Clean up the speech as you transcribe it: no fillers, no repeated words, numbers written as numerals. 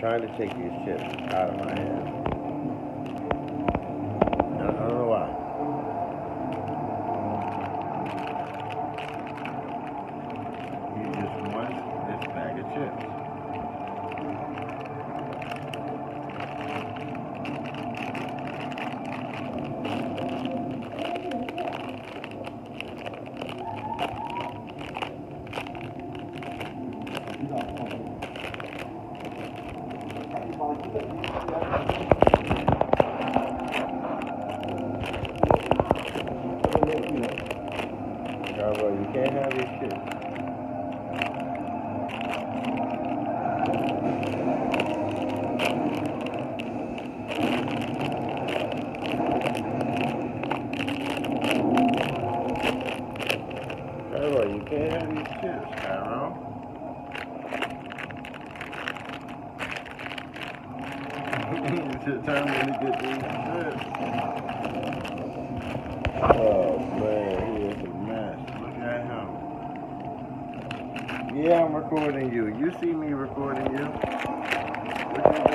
trying to take these chips out of my hand. I don't know why. You just want this bag of chips. Bravo, you can't have these chips. Bravo, you can't have these chips, Cairo. It's your time to get these chips. Oh man, he is a mess. Look at him. Yeah, I'm recording you. You see me recording you. What you